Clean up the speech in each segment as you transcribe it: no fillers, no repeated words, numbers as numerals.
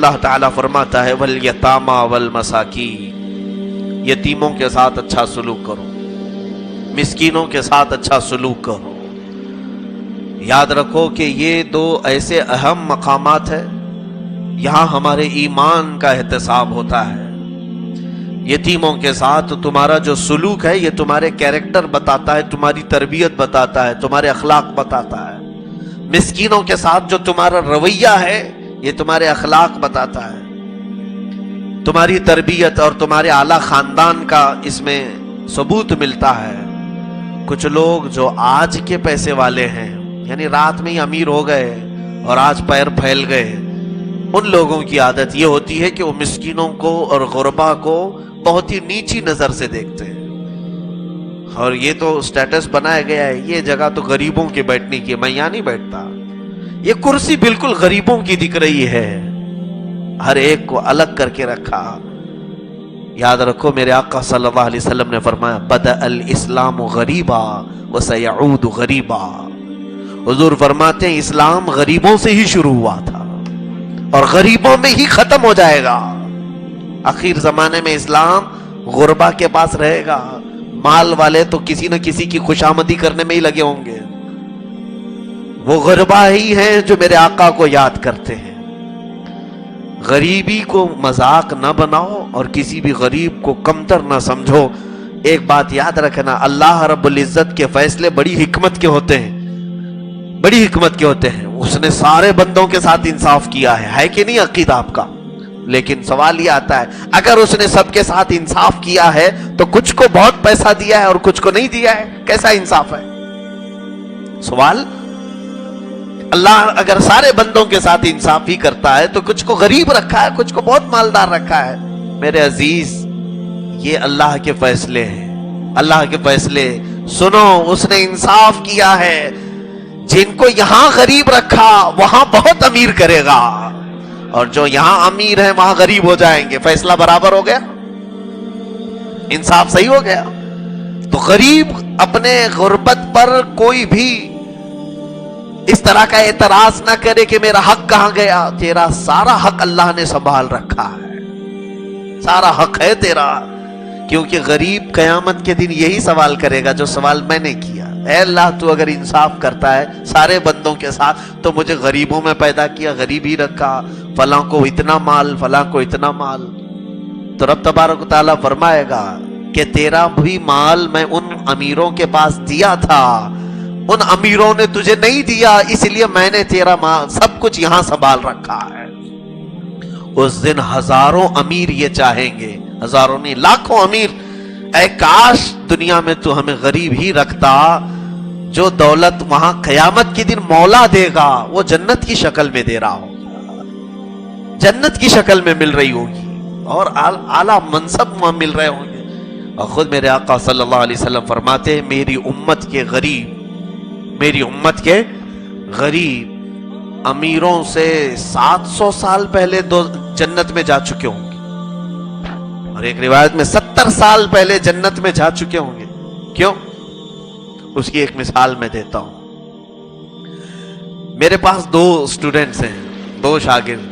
اللہ تعالیٰ فرماتا ہے والیتاما والمساکین، یتیموں کے ساتھ اچھا سلوک کرو، مسکینوں کے ساتھ اچھا سلوک کرو۔ یاد رکھو کہ یہ دو ایسے اہم مقامات ہیں، یہاں ہمارے ایمان کا احتساب ہوتا ہے۔ یتیموں کے ساتھ تمہارا جو سلوک ہے یہ تمہارے کیریکٹر بتاتا ہے، تمہاری تربیت بتاتا ہے، تمہارے اخلاق بتاتا ہے۔ مسکینوں کے ساتھ جو تمہارا رویہ ہے یہ تمہارے اخلاق بتاتا ہے، تمہاری تربیت اور تمہارے اعلیٰ خاندان کا اس میں ثبوت ملتا ہے۔ کچھ لوگ جو آج کے پیسے والے ہیں، یعنی رات میں ہی امیر ہو گئے اور آج پیر پھیل گئے، ان لوگوں کی عادت یہ ہوتی ہے کہ وہ مسکینوں کو اور غربا کو بہت ہی نیچی نظر سے دیکھتے ہیں، اور یہ تو سٹیٹس بنایا گیا ہے، یہ جگہ تو غریبوں کے بیٹھنے کی، میں یہاں نہیں بیٹھتا، یہ کرسی بالکل غریبوں کی دکھ رہی ہے، ہر ایک کو الگ کر کے رکھا۔ یاد رکھو میرے آقا صلی اللہ علیہ وسلم نے فرمایا بدأ الاسلام غریبا وسیعود غریبا، حضور فرماتے ہیں اسلام غریبوں سے ہی شروع ہوا تھا اور غریبوں میں ہی ختم ہو جائے گا۔ آخر زمانے میں اسلام غربا کے پاس رہے گا، مال والے تو کسی نہ کسی کی خوشامدی کرنے میں ہی لگے ہوں گے، وہ غربا ہی ہیں جو میرے آقا کو یاد کرتے ہیں۔ غریبی کو مذاق نہ بناؤ اور کسی بھی غریب کو کمتر نہ سمجھو۔ ایک بات یاد رکھنا، اللہ رب العزت کے فیصلے بڑی حکمت کے ہوتے ہیں، بڑی حکمت کے ہوتے ہیں۔ اس نے سارے بندوں کے ساتھ انصاف کیا ہے کہ نہیں عقیدہ آپ کا؟ لیکن سوال یہ آتا ہے اگر اس نے سب کے ساتھ انصاف کیا ہے تو کچھ کو بہت پیسہ دیا ہے اور کچھ کو نہیں دیا ہے، کیسا انصاف ہے؟ سوال، اللہ اگر سارے بندوں کے ساتھ انصاف ہی کرتا ہے تو کچھ کو غریب رکھا ہے، کچھ کو بہت مالدار رکھا ہے۔ میرے عزیز، یہ اللہ کے فیصلے ہیں، اللہ کے فیصلے سنو۔ اس نے انصاف کیا ہے، جن کو یہاں غریب رکھا وہاں بہت امیر کرے گا، اور جو یہاں امیر ہیں وہاں غریب ہو جائیں گے۔ فیصلہ برابر ہو گیا، انصاف صحیح ہو گیا۔ تو غریب اپنے غربت پر کوئی بھی اس طرح کا اعتراض نہ کرے کہ میرا حق کہاں گیا۔ تیرا سارا حق اللہ نے سنبھال رکھا ہے، سارا حق ہے تیرا، کیونکہ غریب قیامت کے دن یہی سوال کرے گا جو سوال میں نے کیا۔ اے اللہ، تو اگر انصاف کرتا ہے سارے بندوں کے ساتھ تو مجھے غریبوں میں پیدا کیا، غریب ہی رکھا، فلاں کو اتنا مال، فلاں کو اتنا مال۔ تو رب تبارک و تعالیٰ فرمائے گا کہ تیرا بھی مال میں ان امیروں کے پاس دیا تھا، ان امیروں نے تجھے نہیں دیا، اس لیے میں نے تیرا مال سب کچھ یہاں سنبھال رکھا ہے۔ اس دن ہزاروں امیر یہ چاہیں گے، ہزاروں نہیں لاکھوں امیر، اے کاش دنیا میں تو ہمیں غریب ہی رکھتا۔ جو دولت وہاں قیامت کے دن مولا دے گا وہ جنت کی شکل میں دے رہا ہوگا، جنت کی شکل میں مل رہی ہوگی، اور اعلیٰ منصب وہاں مل رہے ہوں گے۔ اور خود میرے آقا صلی اللہ علیہ وسلم فرماتے ہیں میری امت کے غریب، میری امت کے غریب امیروں سے 700 سال پہلے جنت میں جا چکے ہوں گے، اور ایک روایت میں 70 سال پہلے جنت میں جا چکے ہوں گے۔ کیوں؟ اس کی ایک مثال میں دیتا ہوں۔ میرے پاس 2 اسٹوڈنٹس ہیں، 2 شاگرد،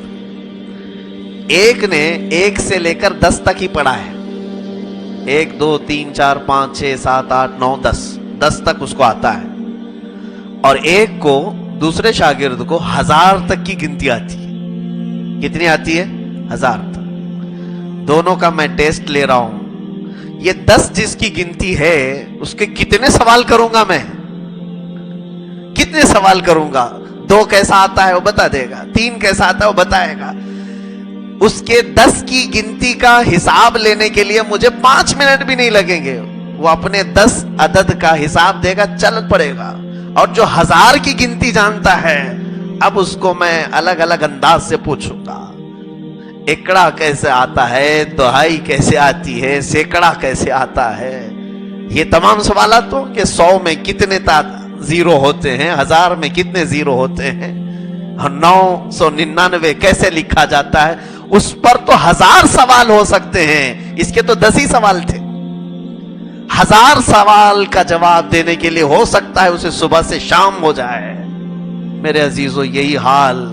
ایک نے 1 سے لے کر 10 تک ہی پڑھا ہے، 1 2 3 4 5 6 7 8 9 10 تک اس کو آتا ہے، اور ایک کو دوسرے شاگرد کو 1000 تک کی گنتی آتی ہے۔ کتنی آتی ہے؟ 1000 تک۔ دونوں کا میں ٹیسٹ لے رہا ہوں، یہ 10 جس کی گنتی ہے اس کے کتنے سوال کروں گا میں؟ کتنے سوال کروں گا؟ 2 کیسا آتا ہے وہ بتا دے گا، 3 کیسا آتا ہے وہ بتائے گا۔ اس کے 10 کی گنتی کا حساب لینے کے لیے مجھے 5 منٹ بھی نہیں لگیں گے، وہ اپنے 10 عدد کا حساب دے گا، چل پڑے گا۔ اور جو 1000 کی گنتی جانتا ہے، اب اس کو میں الگ الگ انداز سے پوچھوں گا، ایکڑا کیسے آتا ہے، دہائی کیسے آتی ہے، سینکڑا کیسے آتا ہے۔ یہ تمام سوالات تو کہ 100 میں کتنے زیرو ہوتے ہیں، 1000 میں کتنے زیرو ہوتے ہیں، اور 999 کیسے لکھا جاتا ہے، اس پر تو 1000 سوال ہو سکتے ہیں، اس کے تو 10 ہی سوال تھے۔ 1000 سوال کا جواب دینے کے لیے ہو سکتا ہے اسے صبح سے شام ہو جائے۔ میرے عزیزو، یہی حال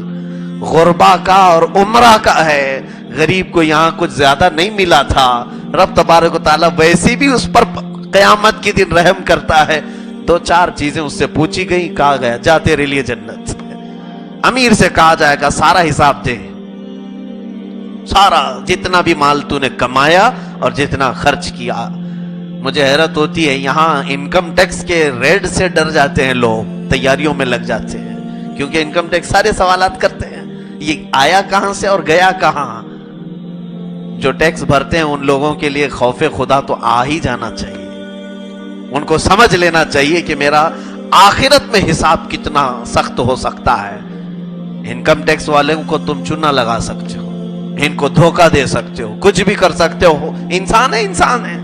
غربا کا اور عمرہ کا ہے. غریب کو یہاں کچھ زیادہ نہیں ملا تھا, رب تبارک و تعالیٰ ویسے بھی اس پر قیامت کے دن رحم کرتا ہے. 2-4 چیزیں اس سے پوچھی گئی, کہا گیا جا تیرے لیے جنت. امیر سے کہا جائے گا سارا حساب دے, سارا جتنا بھی مال تو نے کمایا اور جتنا خرچ کیا. مجھے حیرت ہوتی ہے, یہاں انکم ٹیکس کے ریڈ سے ڈر جاتے ہیں لوگ, تیاریوں میں لگ جاتے ہیں, کیونکہ انکم ٹیکس سارے سوالات کرتے ہیں, یہ آیا کہاں سے اور گیا کہاں. جو ٹیکس بھرتے ہیں ان لوگوں کے لیے خوف خدا تو آ ہی جانا چاہیے. ان کو سمجھ لینا چاہیے کہ میرا آخرت میں حساب کتنا سخت ہو سکتا ہے. انکم ٹیکس والوں کو تم چونا لگا سکتے ہو, ان کو دھوکہ دے سکتے ہو, کچھ بھی کر سکتے ہو, انسان ہے انسان ہے.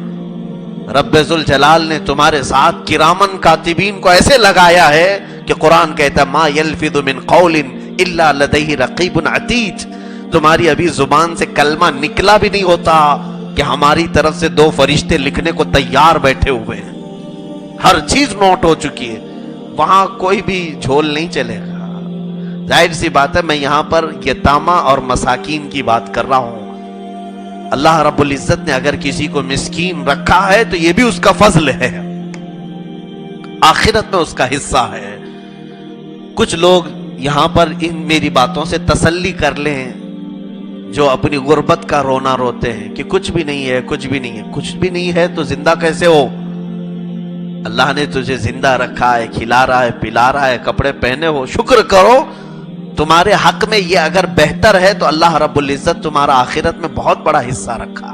رب ذوالجلال نے تمہارے ساتھ کرامن کاتبین کو ایسے لگایا ہے کہ قرآن کہتا ہے ما یلفظ من قول الا لدیہ رقیب عتید. تمہاری ابھی زبان سے کلمہ نکلا بھی نہیں ہوتا کہ ہماری طرف سے 2 فرشتے لکھنے کو تیار بیٹھے ہوئے ہیں. ہر چیز نوٹ ہو چکی ہے, وہاں کوئی بھی جھول نہیں چلے گا. ظاہر سی بات ہے میں یہاں پر یتامہ اور مساکین کی بات کر رہا ہوں. اللہ رب العزت نے اگر کسی کو مسکین رکھا ہے تو یہ بھی اس کا فضل ہے, آخرت میں اس کا حصہ ہے. کچھ لوگ یہاں پر ان میری باتوں سے تسلی کر لیں جو اپنی غربت کا رونا روتے ہیں کہ کچھ بھی نہیں ہے, کچھ بھی نہیں ہے. کچھ بھی نہیں ہے تو زندہ کیسے ہو؟ اللہ نے تجھے زندہ رکھا ہے, کھلا رہا ہے, پلا رہا ہے, کپڑے پہنے ہو, شکر کرو. تمہارے حق میں یہ اگر بہتر ہے تو اللہ رب العزت تمہارا آخرت میں بہت بڑا حصہ رکھا.